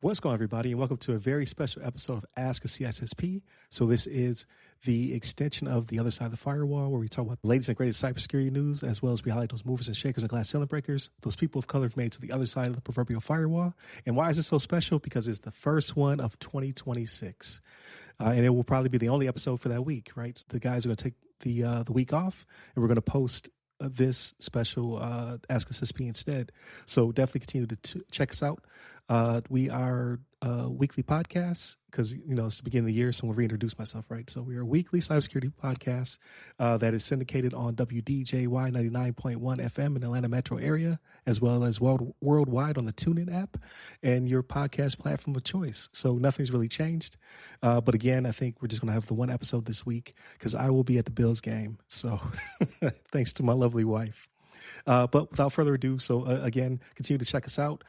What's going on, everybody, and welcome to a very special episode of Ask a CISSP. So this is the extension of The Other Side of the Firewall, where we talk about the latest and greatest cybersecurity news, as well as we highlight those movers and shakers and glass ceiling breakers, those people of color have made to the other side of the proverbial firewall. And why is it so special? Because it's the first one of 2026. And it will probably be the only episode for that week, right? So the guys are going to take the week off, and we're going to post this special Ask a CISSP instead. So definitely continue to check us out. We are a weekly podcast because, it's the beginning of the year, so I'm going to reintroduce myself, right? So we are a weekly cybersecurity podcast that is syndicated on WDJY 99.1 FM in the Atlanta metro area, as well as worldwide on the TuneIn app and your podcast platform of choice. So nothing's really changed. But again, I think we're just going to have the one episode this week because I will be at the Bills game. So thanks to my lovely wife. But without further ado, so again, continue to check us out.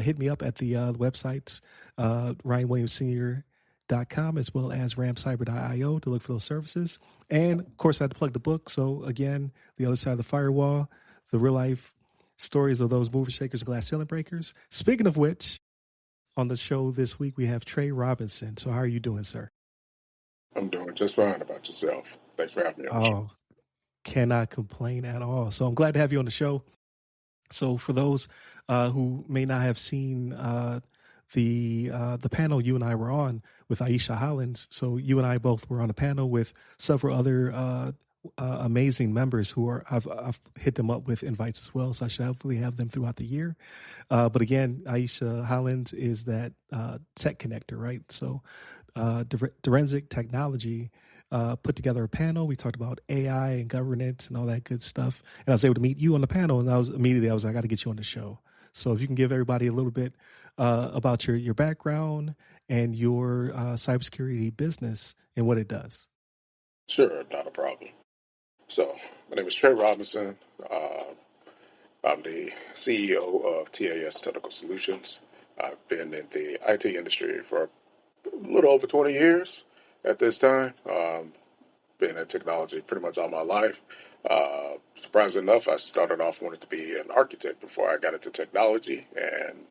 Hit me up at the websites, RyanWilliamsSr.com, as well as ramcyber.io to look for those services. And of course, I had to plug the book. So again, The Other Side of the Firewall, the real life stories of those mover shakers and glass ceiling breakers. Speaking of which, on the show this week, we have Trey Robinson. So how are you doing, sir? I'm doing just fine. About yourself? Thanks for having me on the show. Cannot complain at all. So I'm glad to have you on the show. So for those who may not have seen the panel you and I were on with Aisha Hollins, so you and I both were on a panel with several other amazing members who are I've hit them up with invites as well. So I should hopefully have them throughout the year. But again, Aisha Hollins is that tech connector, right? So Forensic Technology put together a panel. We talked about AI and governance and all that good stuff. And I was able to meet you on the panel, and I was like, I got to get you on the show. So if you can give everybody a little bit about your background and your cybersecurity business and what it does. Sure, not a problem. So my name is Trey Robinson. I'm the CEO of T.A.S. Technical Solutions. I've been in the IT industry for a little over 20 years. At this time, been in technology pretty much all my life. Surprisingly enough, I started off wanting to be an architect before I got into technology, and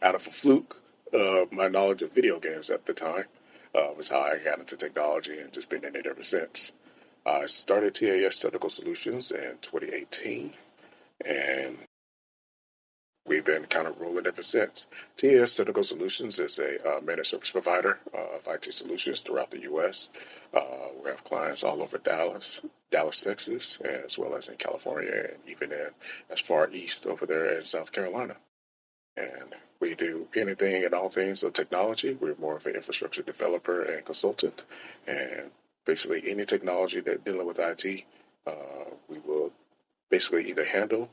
out of a fluke, my knowledge of video games at the time was how I got into technology and just been in it ever since. I started T.A.S. Technical Solutions in 2018, and we've been kind of rolling ever since. T.A.S. Technical Solutions is a managed service provider of IT solutions throughout the U.S. We have clients all over Dallas, Texas, as well as in California, and even in as far east over there in South Carolina. And we do anything and all things of technology. We're more of an infrastructure developer and consultant. And basically any technology that dealing with IT, we will basically either handle,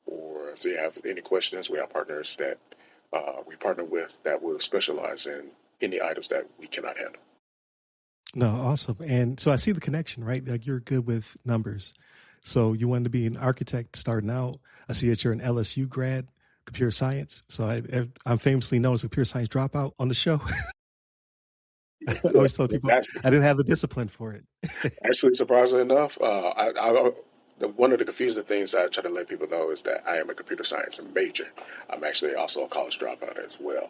or if they have any questions, we have partners that we partner with that will specialize in any items that we cannot handle. No, awesome. And so I see the connection, right? Like you're good with numbers. So you wanted to be an architect starting out. I see that you're an LSU grad, computer science. So I'm famously known as a computer science dropout on the show. I always tell people I didn't have the discipline for it. Actually, surprisingly enough, one of the confusing things I try to let people know is that I am a computer science major. I'm actually also a college dropout as well.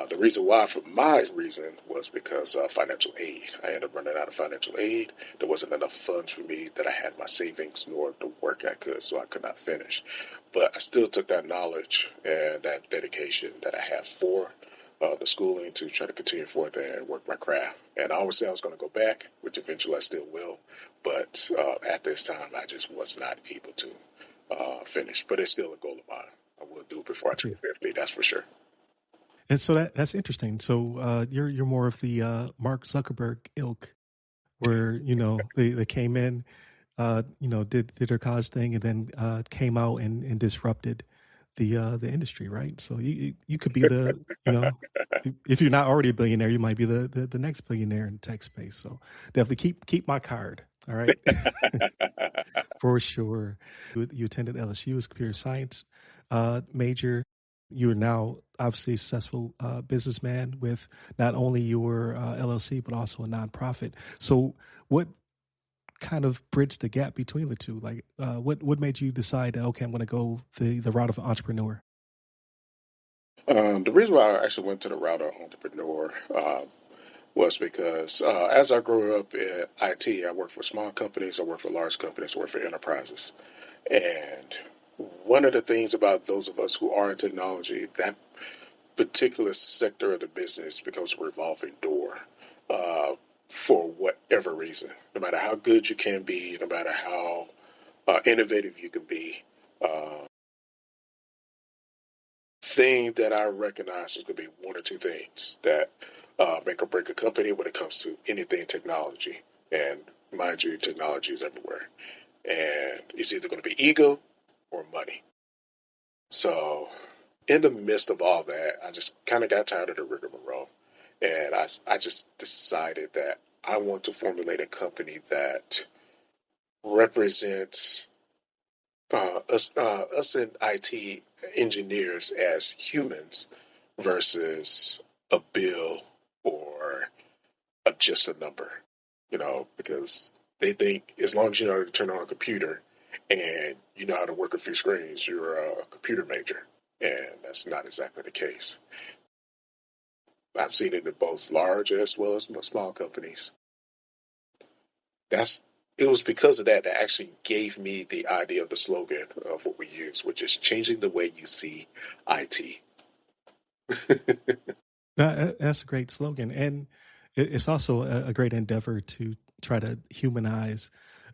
The reason why, for my reason, was because of financial aid. I ended up running out of financial aid. There wasn't enough funds for me that I had my savings nor the work I could, so I could not finish. But I still took that knowledge and that dedication that I have for the schooling to try to continue forth and work my craft. And I always said I was going to go back, which eventually I still will. But at this time, I just was not able to finish. But it's still a goal of mine. I will do it before I turn 50, that's for sure. And so that's interesting. So you're more of the Mark Zuckerberg ilk, where they came in, did their college thing, and then came out and disrupted the industry, right? So you could be the if you're not already a billionaire, you might be the next billionaire in tech space. So definitely keep my card. All right, for sure. You attended LSU as computer science major. You are now obviously a successful businessman with not only your LLC, but also a nonprofit. So what kind of bridged the gap between the two? Like what made you decide that, okay, I'm going to go the route of an entrepreneur? The reason why I actually went to the route of entrepreneur was because as I grew up in IT, I worked for small companies, I worked for large companies, I worked for enterprises. And one of the things about those of us who are in technology, that particular sector of the business becomes a revolving door for whatever reason. No matter how good you can be, no matter how innovative you can be, thing that I recognize is going to be one or two things that make or break a company when it comes to anything technology. And mind you, technology is everywhere. And it's either going to be ego or money. So, in the midst of all that, I just kind of got tired of the rigmarole. And I just decided that I want to formulate a company that represents us in IT engineers as humans versus a bill or just a number, because they think as long as you know how to turn on a computer and you know how to work a few screens, you're a computer major. And that's not exactly the case. I've seen it in both large as well as small companies. It was because of that actually gave me the idea of the slogan of what we use, which is changing the way you see IT. That's a great slogan. And it's also a great endeavor to try to humanize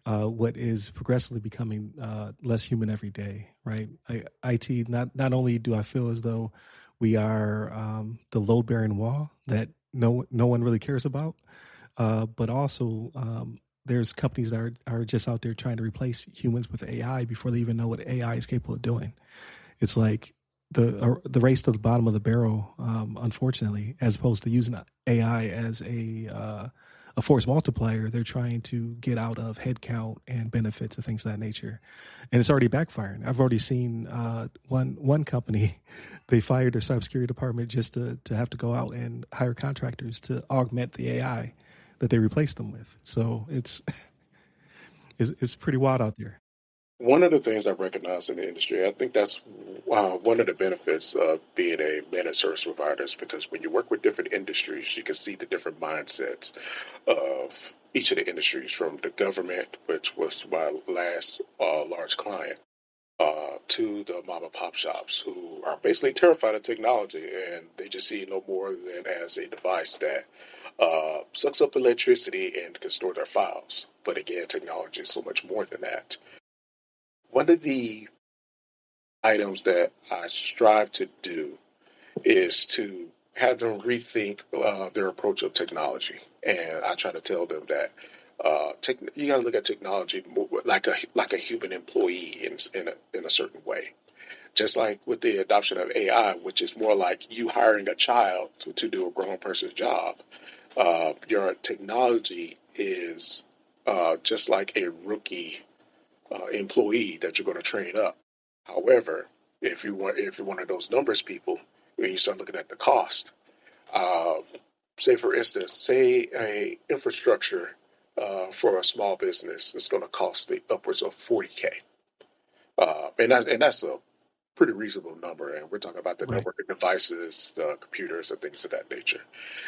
what is progressively becoming less human every day, right? IT, not only do I feel as though we are the load-bearing wall that no one really cares about, but also there's companies that are just out there trying to replace humans with AI before they even know what AI is capable of doing. It's like the race to the bottom of the barrel, unfortunately, as opposed to using AI as a force multiplier. They're trying to get out of headcount and benefits and things of that nature, and it's already backfiring. I've already seen one company, they fired their cybersecurity department just to have to go out and hire contractors to augment the AI that they replaced them with. So it's pretty wild out there. One of the things I recognize in the industry, I think that's one of the benefits of being a managed service provider is because when you work with different industries, you can see the different mindsets of each of the industries, from the government, which was my last large client, to the mom and pop shops who are basically terrified of technology and they just see it no more than as a device that sucks up electricity and can store their files. But again, technology is so much more than that. One of the items that I strive to do is to have them rethink their approach of technology, and I try to tell them that you got to look at technology more like a human employee in a certain way. Just like with the adoption of AI, which is more like you hiring a child to do a grown person's job, your technology is just like a rookie employee that you're going to train up. However, if you're one of those numbers people, when you start looking at the cost, uh, say for instance, say a infrastructure for a small business is going to cost the upwards of 40K, and that's a pretty reasonable number. And we're talking about the Right. networking devices, the computers, and things of that nature.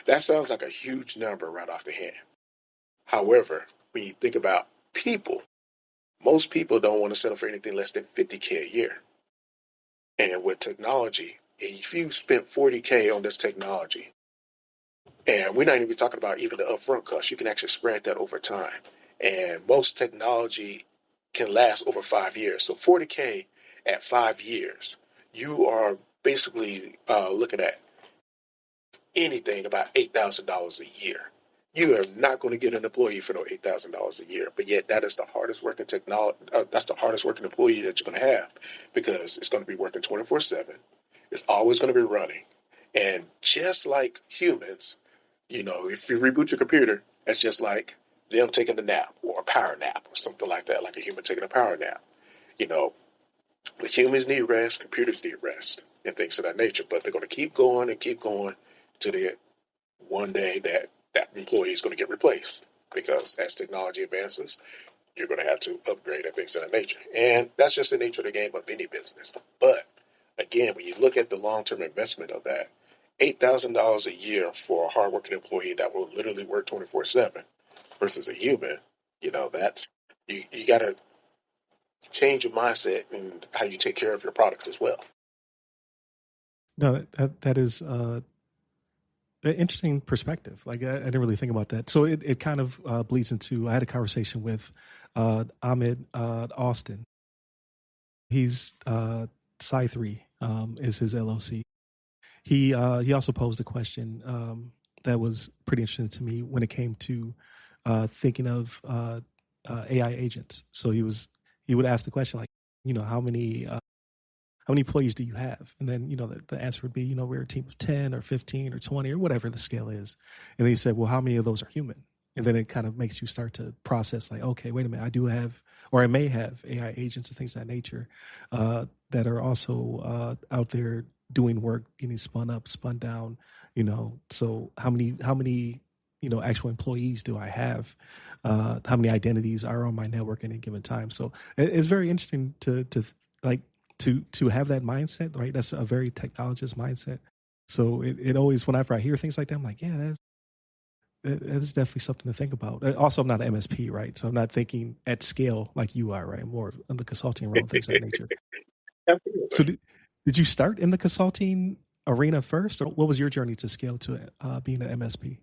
That sounds like a huge number right off the hand. However, when you think about people, most people don't want to settle for anything less than 50K a year. And with technology, if you spent 40K on this technology, and we're not even talking about even the upfront cost, you can actually spread that over time. And most technology can last over 5 years. So 40K at 5 years, you are basically looking at anything about $8,000 a year. You are not going to get an employee for no $8,000 a year, but yet that is the hardest working technology. That's the hardest working employee that you're going to have because it's going to be working 24/7. It's always going to be running, and just like humans, if you reboot your computer, it's just like them taking a nap or a power nap or something like that, like a human taking a power nap. You know, the humans need rest, computers need rest, and things of that nature. But they're going to keep going to the one day that employee is going to get replaced because as technology advances, you're going to have to upgrade and things of that nature. And that's just the nature of the game of any business. But Again, when you look at the long-term investment of that, $8,000 a year for a hardworking employee that will literally work 24/7 versus a human, that's you got to change your mindset and how you take care of your products as well. No, that is an interesting perspective. Like I didn't really think about that. So it kind of bleeds into. I had a conversation with Ahmed Austin. He's Sci3 is his LLC. He also posed a question that was pretty interesting to me when it came to thinking of AI agents. So he would ask the question like, how many employees do you have? And then, the answer would be, we're a team of 10 or 15 or 20 or whatever the scale is. And then he said, well, how many of those are human? And then it kind of makes you start to process like, okay, wait a minute, I do have, or I may have AI agents and things of that nature that are also out there doing work, getting spun up, spun down, so how many, actual employees do I have? How many identities are on my network at any given time? So it's very interesting to like, to have that mindset, right? That's a very technologist mindset. So it always, whenever I hear things like that, I'm like, yeah, that's definitely something to think about. Also, I'm not an MSP, right? So I'm not thinking at scale like you are, right? I'm more in the consulting realm, things of that nature. Absolutely. So did you start in the consulting arena first, or what was your journey to scale to being an MSP?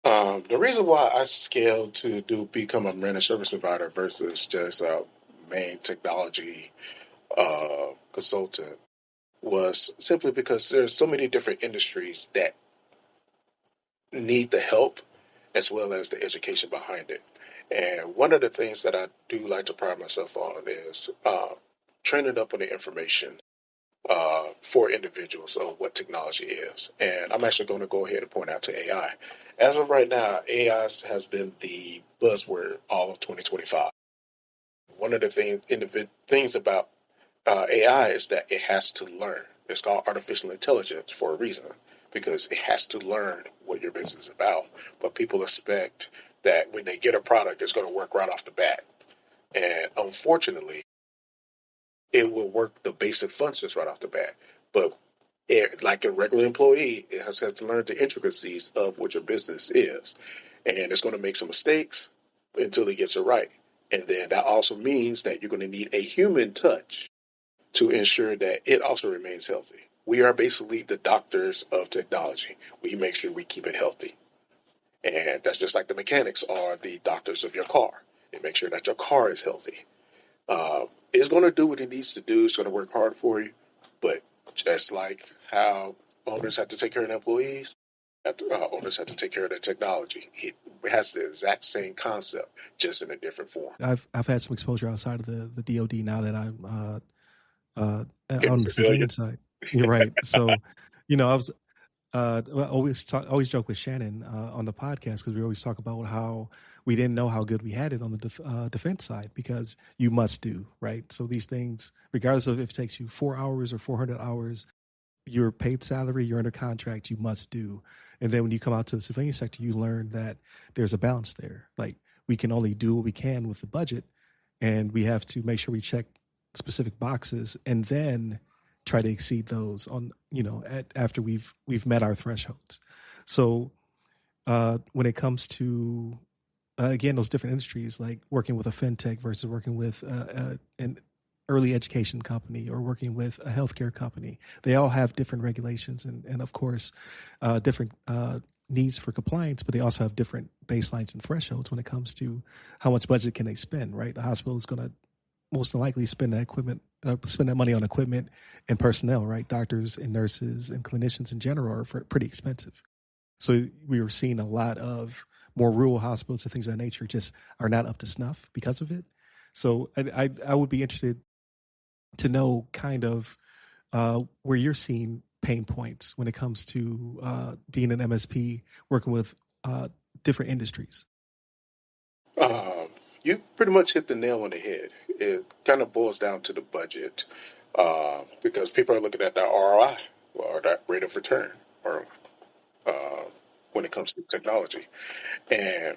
The reason why I scaled to become a managed service provider versus just a main technology consultant was simply because there's so many different industries that need the help as well as the education behind it. And one of the things that I do like to pride myself on is training up on the information for individuals of what technology is. And I'm actually going to go ahead and point out to AI. As of right now, AI has been the buzzword all of 2025. One of the things about AI is that it has to learn. It's called artificial intelligence for a reason because it has to learn what your business is about. But people expect that when they get a product, it's going to work right off the bat. And unfortunately, it will work the basic functions right off the bat. But like a regular employee, it has to learn the intricacies of what your business is. And it's going to make some mistakes until it gets it right. And then that also means that you're going to need a human touch to ensure that it also remains healthy. We are basically the doctors of technology. We make sure we keep it healthy. And that's just like the mechanics are the doctors of your car. They make sure that your car is healthy. It's going to do what it needs to do. It's going to work hard for you. But just like how owners have to take care of their employees, owners have to take care of their technology. It has the exact same concept, just in a different form. I've had some exposure outside of the DoD now that I'm on Getting the civilian civilian. side. You're right. So, I was always joke with Shannon on the podcast because we always talk about how we didn't know how good we had it on the defense side because you must do, right? So these things, regardless of if it takes you 4 hours or 400 hours, your paid salary, you're under contract, you must do. And then when you come out to the civilian sector, you learn that there's a balance there. Like we can only do what we can with the budget, and we have to make sure we check specific boxes and then try to exceed those on, after we've met our thresholds. So when it comes to, again, those different industries, like working with a fintech versus working with an early education company or working with a healthcare company, they all have different regulations and of course, different needs for compliance, but they also have different baselines and thresholds when it comes to how much budget can they spend, right? The hospital is going to most likely spend that money on equipment and personnel, right? Doctors and nurses and clinicians in general are pretty expensive. So we were seeing a lot of more rural hospitals and things of that nature just are not up to snuff because of it. So I would be interested to know kind of where you're seeing pain points when it comes to being an MSP, working with different industries. You pretty much hit the nail on the head. It kind of boils down to the budget because people are looking at that ROI or that rate of return or when it comes to technology. And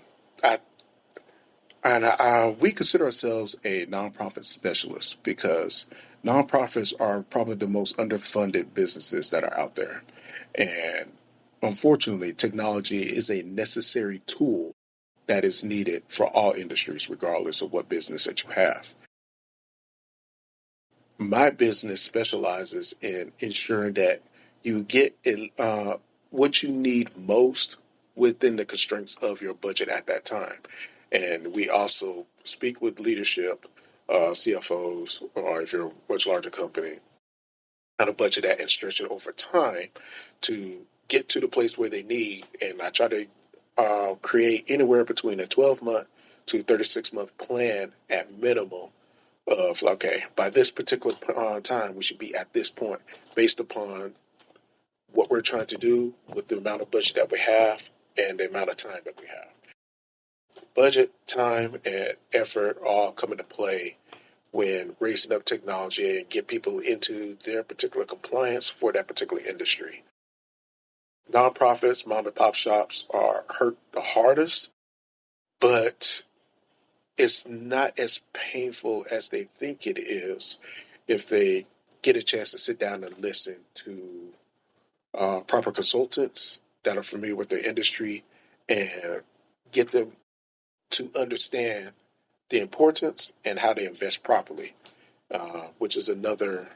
And we consider ourselves a nonprofit specialist because nonprofits are probably the most underfunded businesses that are out there. And unfortunately, technology is a necessary tool that is needed for all industries, regardless of what business that you have. My business specializes in ensuring that you get what you need most within the constraints of your budget at that time. And we also speak with leadership, CFOs, or if you're a much larger company, how to budget that and stretch it over time to get to the place where they need. And I try to create anywhere between a 12-month to 36-month plan at minimum of, okay, by this particular time, we should be at this point based upon what we're trying to do with the amount of budget that we have and the amount of time that we have. Budget, time, and effort all come into play when raising up technology and get people into their particular compliance for that particular industry. Nonprofits, mom and pop shops are hurt the hardest, but it's not as painful as they think it is if they get a chance to sit down and listen to proper consultants that are familiar with their industry and get them to understand the importance and how to invest properly, which is another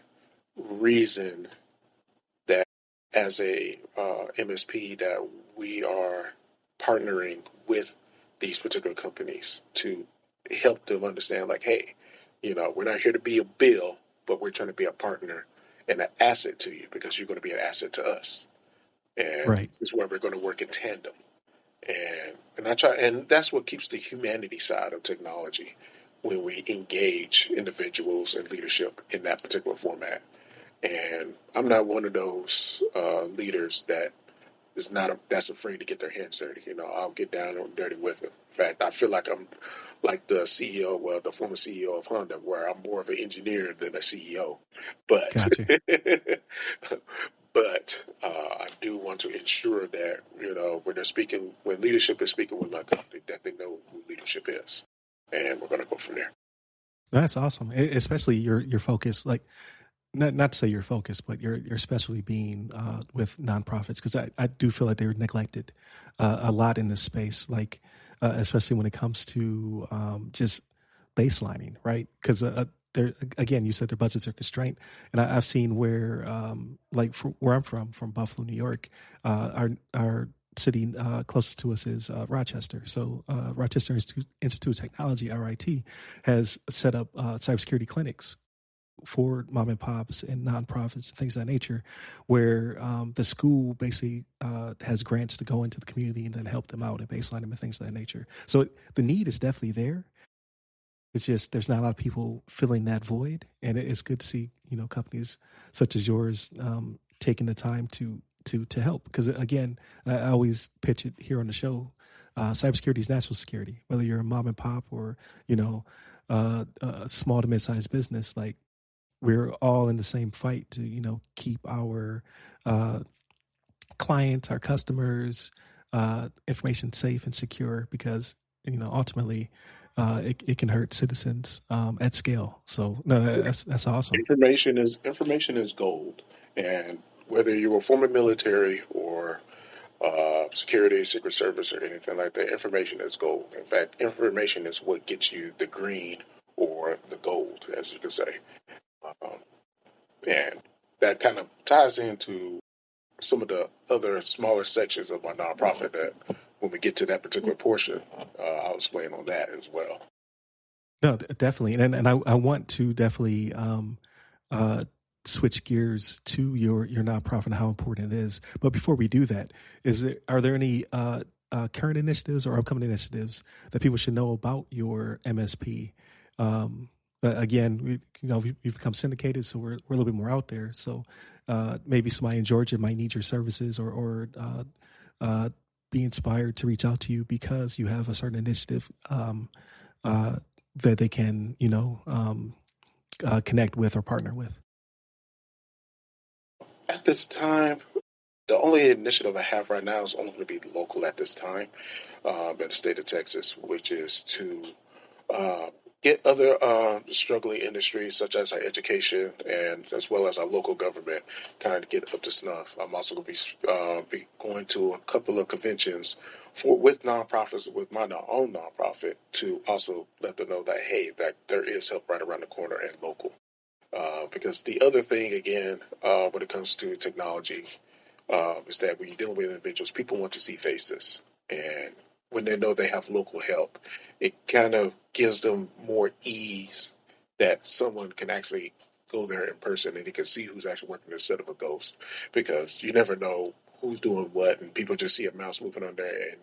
reason that as a MSP that we are partnering with these particular companies to help them understand, like, hey, we're not here to be a bill, but we're trying to be a partner and an asset to you because you're going to be an asset to us. And Right. this is where we're going to work in tandem. And that's what keeps the humanity side of technology when we engage individuals and leadership in that particular format. And I'm not one of those leaders that's afraid to get their hands dirty. I'll get down and dirty with them. In fact, I feel like I'm like the the former CEO of Honda, where I'm more of an engineer than a CEO. But Gotcha. but I do want to ensure that when leadership is speaking with my company, that they know who leadership is, and we're going to go from there. That's awesome. Especially your focus, like not to say your focus, but your specialty being with nonprofits, because I do feel like they're neglected a lot in this space, like especially when it comes to just baselining, right? Because there again, you said their budgets are constrained, and I've seen where, like where I'm from Buffalo, New York, our city closest to us is Rochester. So Rochester Institute of Technology, RIT, has set up cybersecurity clinics for mom and pops and nonprofits and things of that nature, where the school basically has grants to go into the community and then help them out and baseline them and things of that nature. So the need is definitely there. It's just there's not a lot of people filling that void, and it's good to see companies such as yours taking the time to help. Because again, I always pitch it here on the show. Cybersecurity is national security. Whether you're a mom and pop or a small to mid-sized business, like we're all in the same fight to keep our clients, our customers, information safe and secure, because ultimately it can hurt citizens at scale. So no, that's awesome. Information is gold, and whether you're a former military or security, secret service, or anything like that, information is gold. In fact, information is what gets you the green or the gold, as you can say. And that kind of ties into some of the other smaller sections of my nonprofit that when we get to that particular portion, I'll explain on that as well. No, definitely. And I want to definitely switch gears to your nonprofit and how important it is. But before we do that, are there any current initiatives or upcoming initiatives that people should know about your MSP? Again, we've become syndicated, so we're a little bit more out there. So maybe somebody in Georgia might need your services or be inspired to reach out to you because you have a certain initiative that they can, connect with or partner with. At this time, the only initiative I have right now is only going to be local at this time in the state of Texas, which is to get other struggling industries such as our education and as well as our local government kind of get up to snuff. I'm also going to be going to a couple of conventions with nonprofits with my own nonprofit to also let them know that hey, that there is help right around the corner and local. Because the other thing again, when it comes to technology, is that when you're dealing with individuals, people want to see faces. And when they know they have local help, it kind of gives them more ease that someone can actually go there in person and they can see who's actually working instead of a ghost. Because you never know who's doing what, and people just see a mouse moving on there. And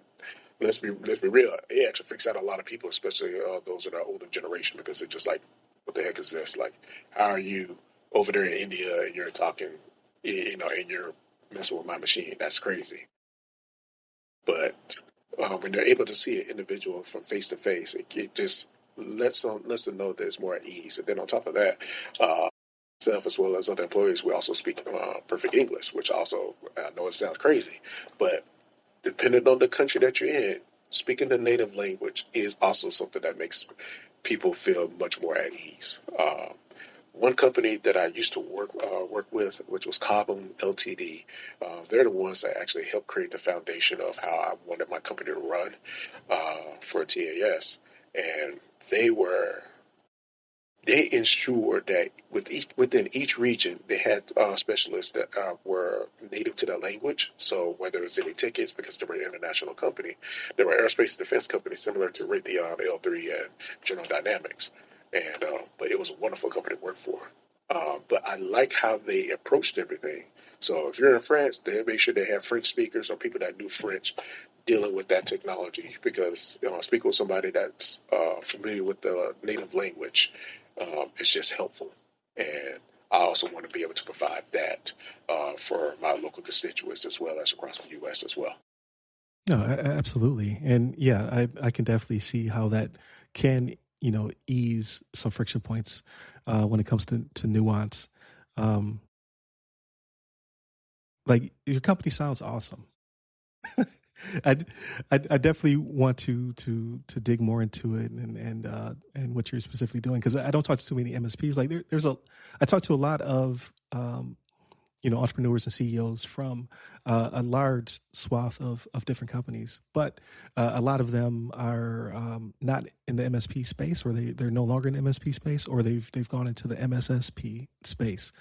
let's be real, it actually freaks out a lot of people, especially those in our older generation, because they're just like, what the heck is this? Like, how are you over there in India and you're talking, and you're messing with my machine? That's crazy. But when they're able to see an individual from face to face, it just lets them know there's more at ease. And then on top of that, myself as well as other employees, we also speak perfect English, which also I know it sounds crazy, but depending on the country that you're in, speaking the native language is also something that makes people feel much more at ease. One company that I used to work with, which was Cobham Ltd., they're the ones that actually helped create the foundation of how I wanted my company to run for T.A.S. And they ensured that within each region, they had specialists that were native to that language. So whether it's any tickets, because they were an international company, they were aerospace and defense companies similar to Raytheon, L3, and General Dynamics. And but it was a wonderful company to work for. But I like how they approached everything. So if you're in France, they make sure they have French speakers or people that knew French dealing with that technology, because speaking with somebody that's familiar with the native language is just helpful. And I also want to be able to provide that for my local constituents as well as across the U.S. as well. No, absolutely. And yeah, I can definitely see how that can, ease some friction points when it comes to nuance. Like your company sounds awesome. I, I definitely want to dig more into it and what you're specifically doing, because I don't talk to too many MSPs. Like I talk to a lot of entrepreneurs and CEOs from a large swath of different companies, but a lot of them are not in the MSP space, or they're no longer in the MSP space, or they've gone into the MSSP space.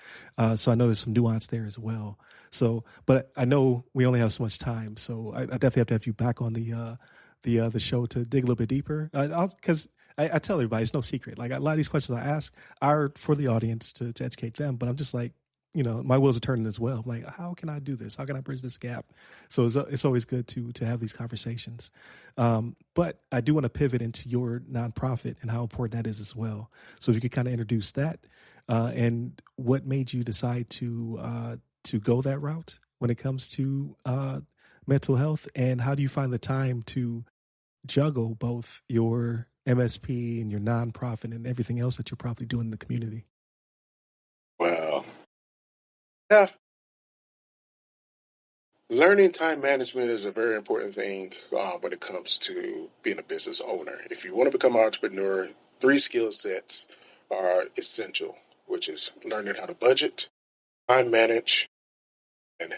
So I know there's some nuance there as well. So, but I know we only have so much time, so I definitely have to have you back on the show to dig a little bit deeper, because I tell everybody it's no secret. Like a lot of these questions I ask are for the audience to educate them, but I'm just like, my wheels are turning as well. I'm like, how can I do this? How can I bridge this gap? So it's always good to have these conversations. But I do want to pivot into your nonprofit and how important that is as well. So if you could kind of introduce that and what made you decide to go that route when it comes to mental health, and how do you find the time to juggle both your MSP and your nonprofit and everything else that you're probably doing in the community? Well, yeah, learning time management is a very important thing when it comes to being a business owner. If you want to become an entrepreneur, 3 skill sets are essential, which is learning how to budget, time manage, and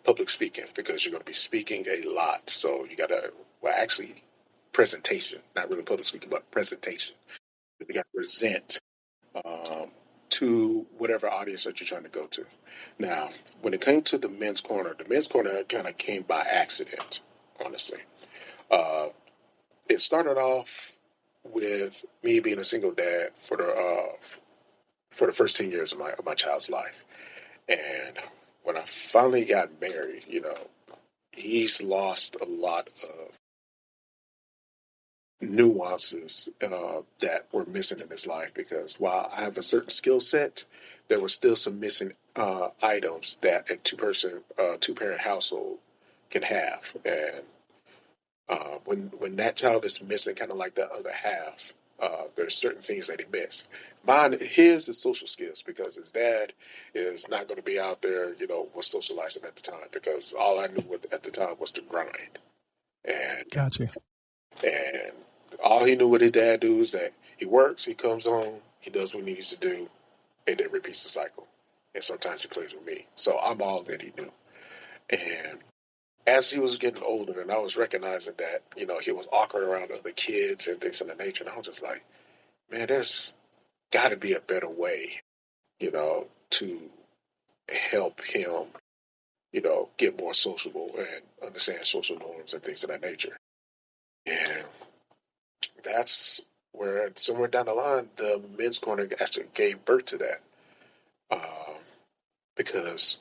public speaking, because you're going to be speaking a lot. So you got to, actually, presentation, not really public speaking, but presentation. You got to present um, to whatever audience that you're trying to go to. Now, when it came to the men's corner kind of came by accident, honestly. Uh, it started off with me being a single dad for the first 10 years of my child's life. And when I finally got married, he's lost a lot of nuances that were missing in his life, because while I have a certain skill set, there were still some missing items that a two-parent household can have. And when that child is missing kind of like the other half, there's certain things that he missed. His is social skills, because his dad is not going to be out there, was socializing at the time, because all I knew at the time was to grind. And Gotcha. and All he knew what his dad do is that he works, he comes home, he does what he needs to do, and then repeats the cycle. And sometimes he plays with me. So I'm all that he knew. And as he was getting older, and I was recognizing that, he was awkward around other kids and things of that nature, and I was just like, man, there's got to be a better way, to help him, get more sociable and understand social norms and things of that nature. And that's where somewhere down the line, the men's corner actually gave birth to that. Um, because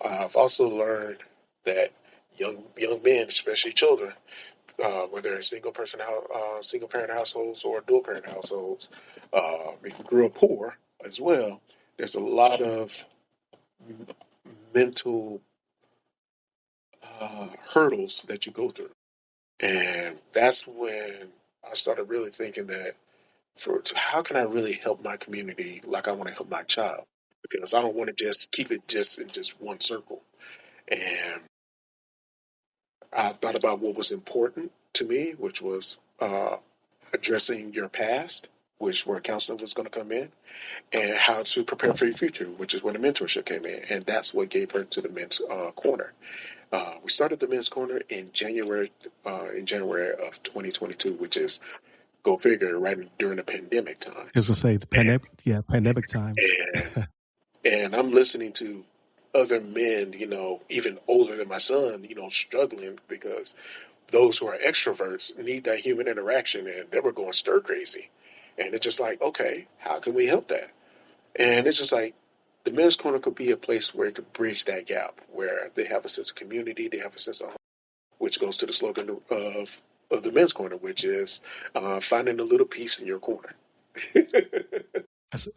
I've also learned that young men, especially children, whether in single parent households or dual parent households, if you grew up poor as well, there's a lot of mental hurdles that you go through, and that's when I started really thinking that how can I really help my community like I want to help my child, because I don't want to just keep it just in just one circle. And I thought about what was important to me, which was addressing your past, which where counseling was going to come in, and how to prepare for your future, which is where the mentorship came in, and that's what gave birth to the men's corner. We started the men's corner in January of 2022, which is go figure right during the pandemic time. I was gonna say the pandemic times. And and I'm listening to other men, even older than my son, struggling because those who are extroverts need that human interaction, and they were going stir crazy. And it's just like, okay, how can we help that? And it's just like the men's corner could be a place where it could bridge that gap, where they have a sense of community, they have a sense of home, which goes to the slogan of the men's corner, which is finding a little peace in your corner. That's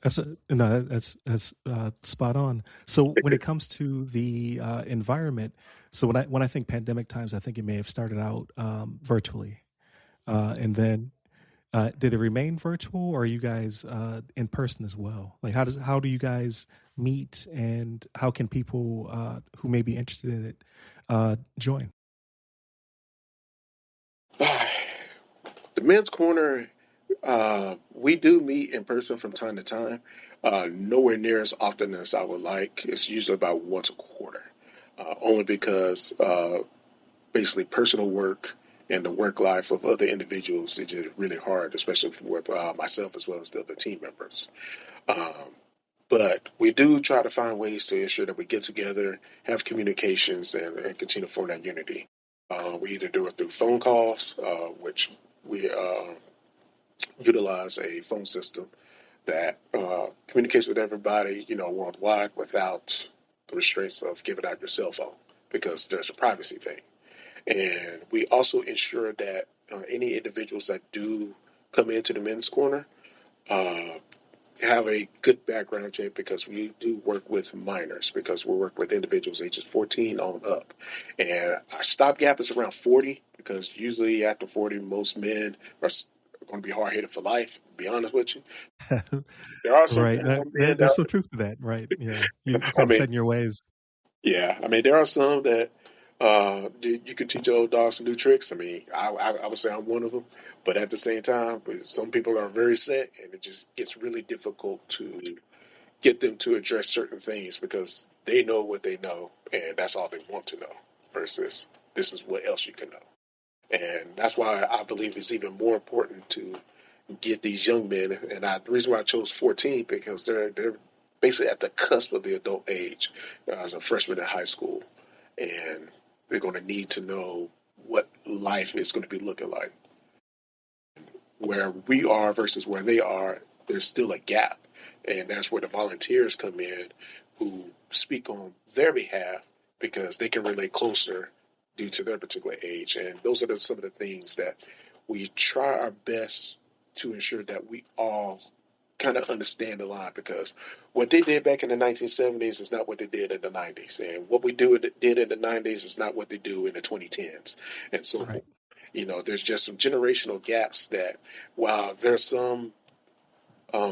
spot on. So when it comes to the environment, so when I think pandemic times, I think it may have started out virtually, and then did it remain virtual, or are you guys in person as well? Like how do you guys meet, and how can people who may be interested in it join? The men's corner, we do meet in person from time to time. Nowhere near as often as I would like. It's usually about once a quarter, only because basically personal work and the work life of other individuals is just really hard, especially with myself as well as the other team members. Um, but we do try to find ways to ensure that we get together, have communications, and continue to form that unity. We either do it through phone calls, which we utilize a phone system that communicates with everybody, worldwide without the restraints of giving out your cell phone, because there's a privacy thing. And we also ensure that any individuals that do come into the men's corner uh, have a good background check, because we do work with minors, because we work with individuals ages 14 on up. And our stopgap is around 40, because usually after 40, most men are going to be hard headed for life, to be honest with you. There are some Right. men There's some that, truth to that. Right. Yeah. You I kind of mean, set in your ways. yeah, I mean, there are some that you can teach old dogs to do tricks. I mean, I would say I'm one of them, but at the same time, but some people are very set, and it just gets really difficult to get them to address certain things, because they know what they know, and that's all they want to know. Versus, this is what else you can know, and that's why I believe it's even more important to get these young men. And the reason why I chose 14, because they're basically at the cusp of the adult age, as a freshman in high school, and they're going to need to know what life is going to be looking like. Where we are versus where they are, there's still a gap, and that's where the volunteers come in, who speak on their behalf, because they can relate closer due to their particular age. And those are some of the things that we try our best to ensure that we all kind of understand the line, because what they did back in the 1970s is not what they did in the 90s, and what we did in the 90s is not what they do in the 2010s, and so Right. forth. There's just some generational gaps that, while there's some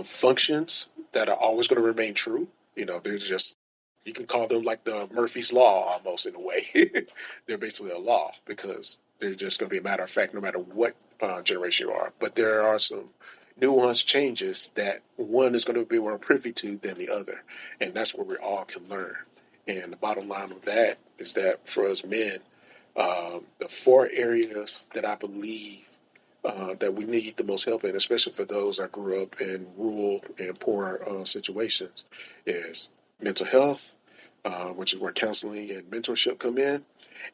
functions that are always going to remain true, there's just, you can call them like the Murphy's Law almost, in a way. They're basically a law, because they're just going to be a matter of fact no matter what generation you are. But there are some nuanced changes that one is going to be more privy to than the other. And that's where we all can learn. And the bottom line of that is that for us men, the four areas that I believe that we need the most help in, especially for those that grew up in rural and poor situations, is mental health, which is where counseling and mentorship come in,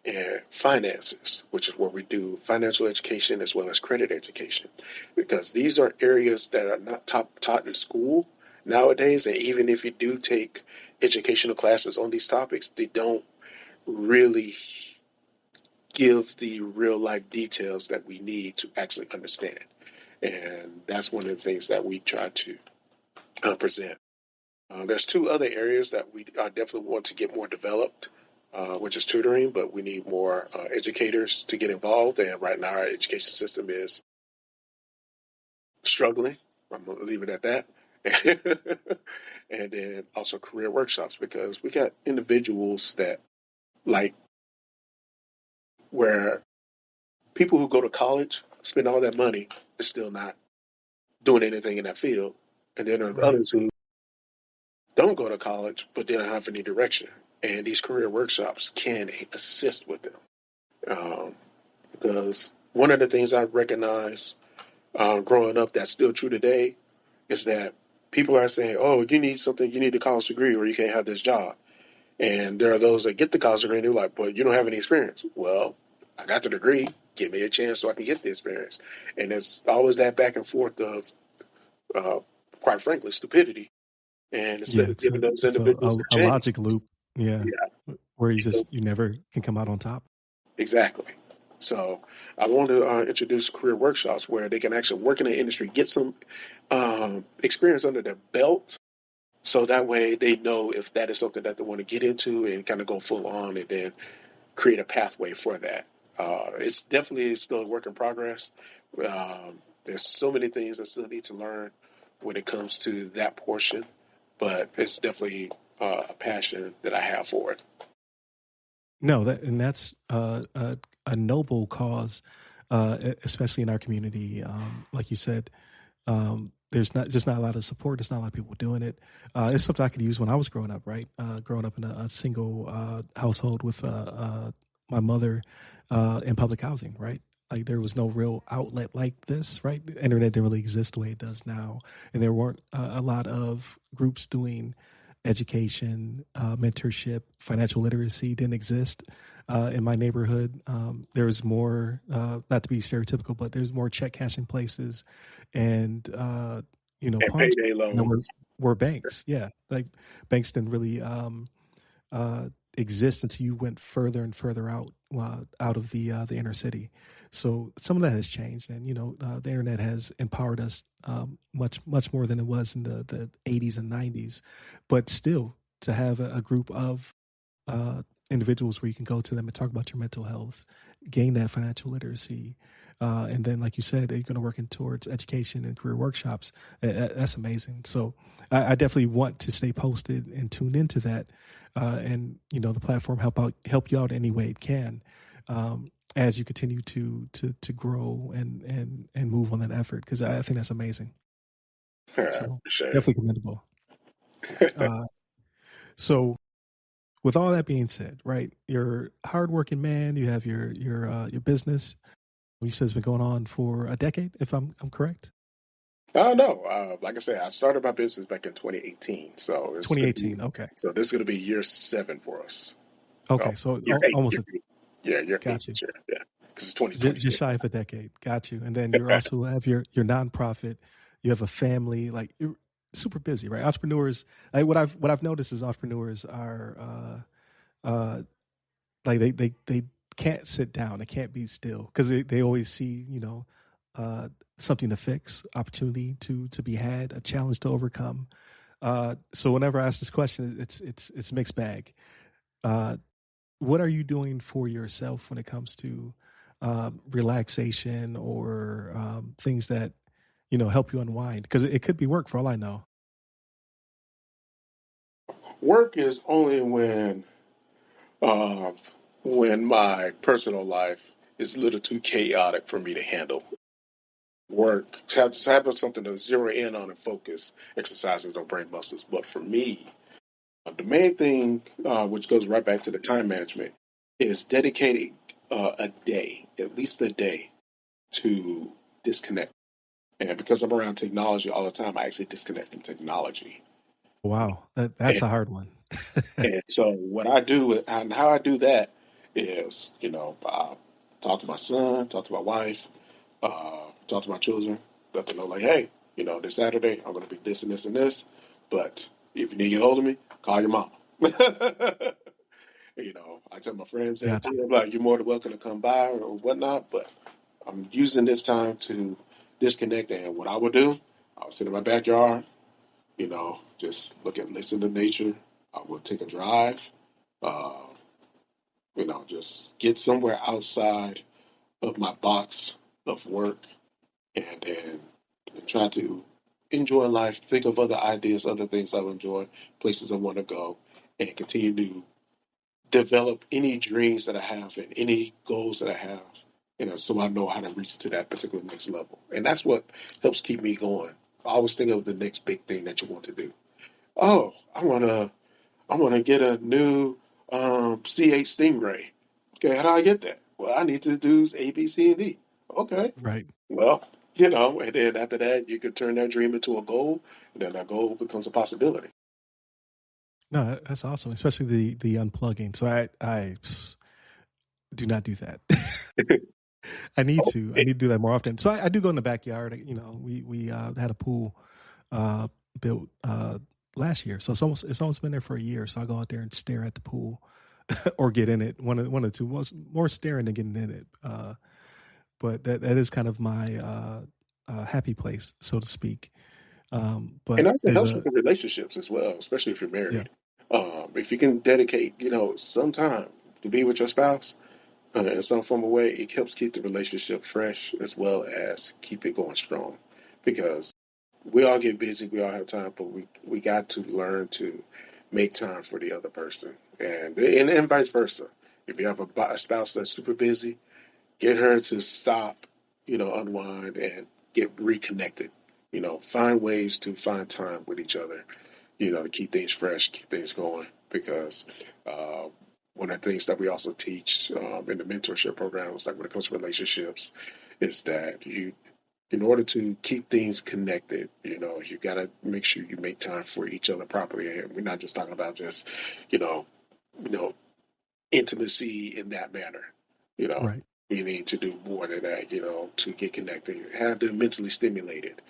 and finances, which is where we do financial education as well as credit education, because these are areas that are not taught in school nowadays. And even if you do take educational classes on these topics, they don't really give the real life details that we need to actually understand. And that's one of the things that we try to present. There's two other areas that we definitely want to get more developed, which is tutoring, but we need more educators to get involved. And right now, our education system is struggling. I'm going to leave it at that. And then also career workshops, because we got individuals that, like, where people who go to college spend all that money is still not doing anything in that field. And then there's Right. others who don't go to college, but they don't have any direction. And these career workshops can assist with them. Because one of the things I recognize growing up that's still true today is that people are saying, oh, you need something, you need a college degree or you can't have this job. And there are those that get the college degree and they're like, but you don't have any experience. Well, I got the degree. Give me a chance so I can get the experience. And it's always that back and forth of, quite frankly, stupidity. And Yeah, instead of it's giving those just individuals a a logic chance, loop. Yeah, yeah, where those, you never can come out on top. exactly. So I want to introduce career workshops where they can actually work in the industry, get some experience under their belt, so that way they know if that is something that they want to get into and kind of go full on, and then create a pathway for that. It's definitely still a work in progress. There's so many things I still need to learn when it comes to that portion, but it's definitely a passion that I have for it. No, that's a noble cause, especially in our community. Like you said, there's not a lot of support. There's not a lot of people doing it. It's something I could use when I was growing up, right? Growing up in a single household with my mother in public housing, right? Like there was no real outlet like this, right? The internet didn't really exist the way it does now, and there weren't a lot of groups doing education, mentorship, financial literacy didn't exist in my neighborhood. There was more, not to be stereotypical, but there's more check cashing places and And pawn payday stores that loans. were banks. Yeah, like banks didn't really exist until you went further and further out of the inner city. So some of that has changed, and the internet has empowered us much more than it was in the 80s and 90s. But still, to have a group of individuals where you can go to them and talk about your mental health, gain that financial literacy, and then, like you said, you're going to work in towards education and career workshops. That's amazing. So I definitely want to stay posted and tuned into that, and the platform help you out any way it can, as you continue to grow and move on that effort, because I think that's amazing. I So appreciate definitely commendable. it. Uh, so with all that being said, right, you're a hardworking man. You have your business. You said it's been going on for a decade, if I'm correct. No, like I said, I started my business back in 2018, so it's going to be 2018. Okay. this is going to be year 7 for us. Oh, Okay. So year 8, almost a, year 8 got you. this year, yeah, because it's Just 2026. shy of a decade. Got you. And then you also have your nonprofit. You have a family. Like you're super busy, right? Entrepreneurs. Like what I've noticed is entrepreneurs are like they can't sit down. They can't be still because they always see something to fix, opportunity to be had, a challenge to overcome. So whenever I ask this question, it's mixed bag. Uh, what are you doing for yourself when it comes to relaxation or things that help you unwind? Because it could be work for all I know. Work is only uh, when my personal life is a little too chaotic for me to handle. work, have something to zero in on and focus, exercises or brain muscles. But for me, the main thing, which goes right back to the time management, is dedicating a day, at least a day, to disconnect. And because I'm around technology all the time, I actually disconnect from technology. Wow, that's And, a hard one. and so what I do and how I do that is, I talk to my son, talk to my wife, talk to my children, let them know like, hey, this Saturday I'm going to be this and this and this, but if you need to get hold of me, call your mom. I tell my friends that Gotcha. too. I'm like, you're more than welcome to come by or whatnot, but I'm using this time to disconnect. And what I would do, I would sit in my backyard, just listen to nature. I would take a drive, uh, just get somewhere outside of my box of work and try to enjoy life, think of other ideas, other things I would enjoy, places I want to go, and continue to develop any dreams that I have and any goals that I have, so I know how to reach to that particular next level. And that's what helps keep me going. I always think of the next big thing that you want to do. Oh, I want to get a new C8 Stingray. Okay, how do I get that? Well, I need to do A, B, C, and D. Okay. Right. Well, and then after that, you could turn that dream into a goal, and then that goal becomes a possibility. No, that's awesome, especially the unplugging. So I do not do that. I need to. I Okay. need to do that more often. So I do go in the backyard. We had a pool built last year, so it's almost been there for a year. So I go out there and stare at the pool, or get in it. One of the two. More staring than getting in it. But that is kind of my happy place, so to speak. And But also there's helps a with the relationships as well, especially if you're yeah. married. If you can dedicate, some time to be with your spouse in some form of way, it helps keep the relationship fresh as well as keep it going strong. Because we all get busy, we all have time, but we got to learn to make time for the other person, and vice versa. If you have a spouse that's super busy, get her to stop, unwind and get reconnected. Find ways to find time with each other, to keep things fresh, keep things going. Because one of the things that we also teach in the mentorship programs, like when it comes to relationships, is that in order to keep things connected, you got to make sure you make time for each other properly. And we're not just talking about just, you know, you know, intimacy in that manner. You know, Right. you need to do more than that. To get connected, have them mentally stimulated,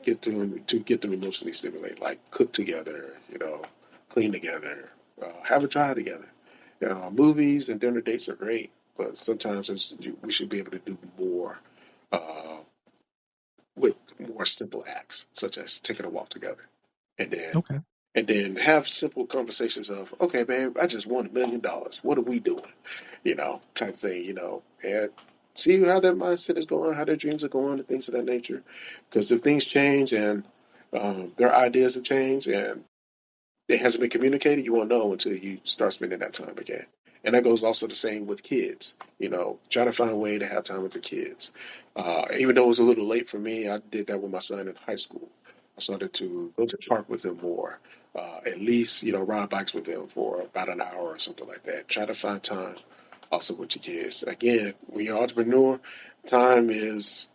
get them emotionally stimulated, like cook together, clean together, have a child together. Movies and dinner dates are great, but sometimes we should be able to do more uh, with more simple acts, such as taking a walk together, and then Okay. and then have simple conversations of, okay, babe, I just won $1 million. What are we doing? Type thing, and see how their mindset is going, how their dreams are going, and things of that nature. Because if things change and their ideas have changed and it hasn't been communicated, you won't know until you start spending that time again. And that goes also the same with kids. Try to find a way to have time with your kids. Even though it was a little late for me, I did that with my son in high school. I started to go to the park with him more, at least, ride bikes with them for about an hour or something like that. Try to find time also with your kids. Again, when you're an entrepreneur, time is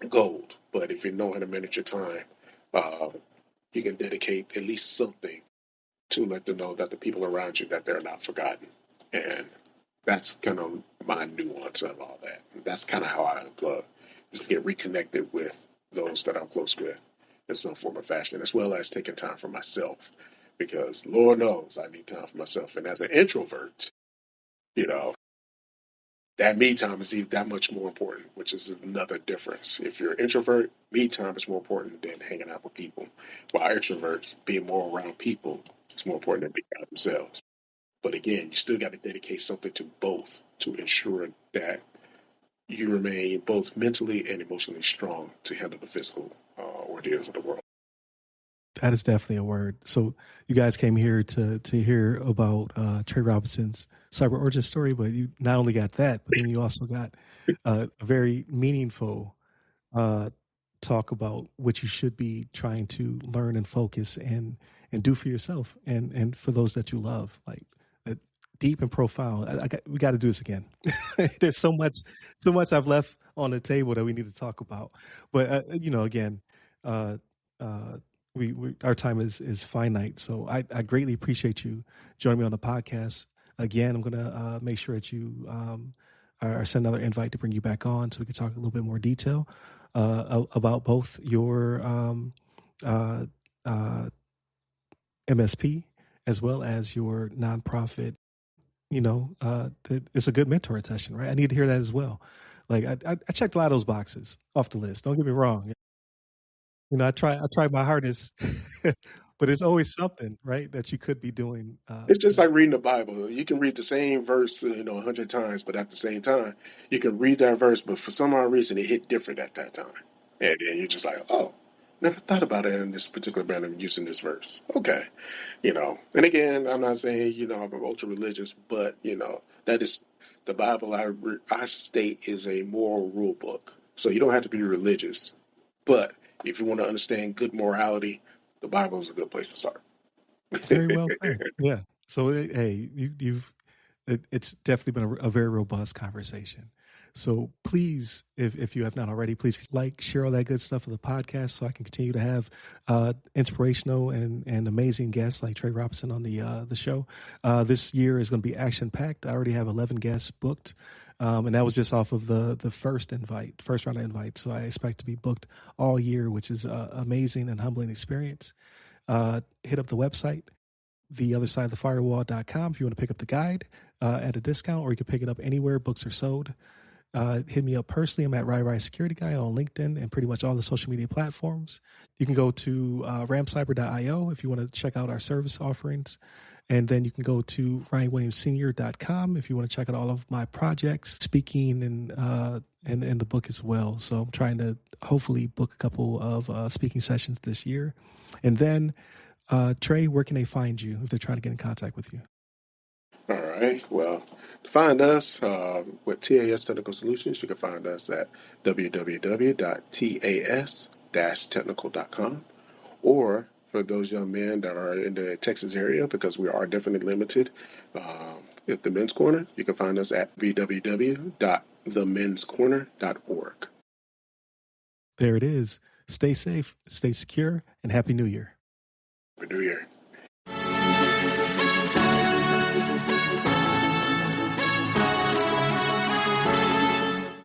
gold. But if you know how to manage your time, uh, you can dedicate at least something to let them know that the people around you that they're not forgotten. And that's kind of my nuance of all that. That's kind of how I unplug, is to get reconnected with those that I'm close with in some form or fashion, as well as taking time for myself. Because Lord knows I need time for myself. And as an introvert, you know, that me time is even that much more important, which is another difference. If you're an introvert, me time is more important than hanging out with people. While introverts, being more around people is more important than being out themselves. But again, you still got to dedicate something to both to ensure that you remain both mentally and emotionally strong to handle the physical ordeals of the world. That is definitely a word. So you guys came here to hear about Trey Robinson's cyber origin story, but you not only got that, but then you also got a very meaningful talk about what you should be trying to learn and focus and do for yourself and for those that you love. Like deep and profound. We got to do this again. There's so much I've left on the table that we need to talk about. But again, uh, uh, we our time is finite. So I greatly appreciate you joining me on the podcast again. I'm gonna make sure that you or send another invite to bring you back on so we can talk a little bit more detail about both your MSP as well as your nonprofit. It's a good mentoring session, right? I need to hear that as well. Like I checked a lot of those boxes off the list. Don't get me wrong. I try my hardest, but it's always something, right, that you could be doing. It's just like reading the Bible. You can read the same verse, 100 times, but at the same time, you can read that verse, but for some odd reason, it hit different at that time. And then you're just like, oh, never thought about it in this particular brand of using this verse. Okay. And again, I'm not saying, I'm ultra religious, but, that is the Bible I state is a moral rule book. So you don't have to be religious. But if you want to understand good morality, the Bible is a good place to start. Very well said. Yeah. So, hey, it's definitely been a very robust conversation. So please, if you have not already, please share all that good stuff of the podcast so I can continue to have inspirational and amazing guests like Trey Robinson on the show. This year is going to be action packed. I already have 11 guests booked. And that was just off of the first round of invites. So I expect to be booked all year, which is an amazing and humbling experience. Hit up the website, theothersideofthefirewall.com if you want to pick up the guide at a discount, or you can pick it up anywhere books are sold. Hit me up personally. I'm at Rai Security Guy on LinkedIn and pretty much all the social media platforms. You can go to ramcyber.io if you want to check out our service offerings. And then you can go to ryanwilliamssenior.com if you want to check out all of my projects, speaking and the book as well. So I'm trying to hopefully book a couple of speaking sessions this year. And then, Trey, where can they find you if they're trying to get in contact with you? All right. Well, to find us with T.A.S. Technical Solutions, you can find us at www.tas-technical.com. Or for those young men that are in the Texas area, because we are definitely limited, at the Men's Corner, you can find us at www.themenscorner.org. There it is. Stay safe, stay secure, and Happy New Year. Happy New Year.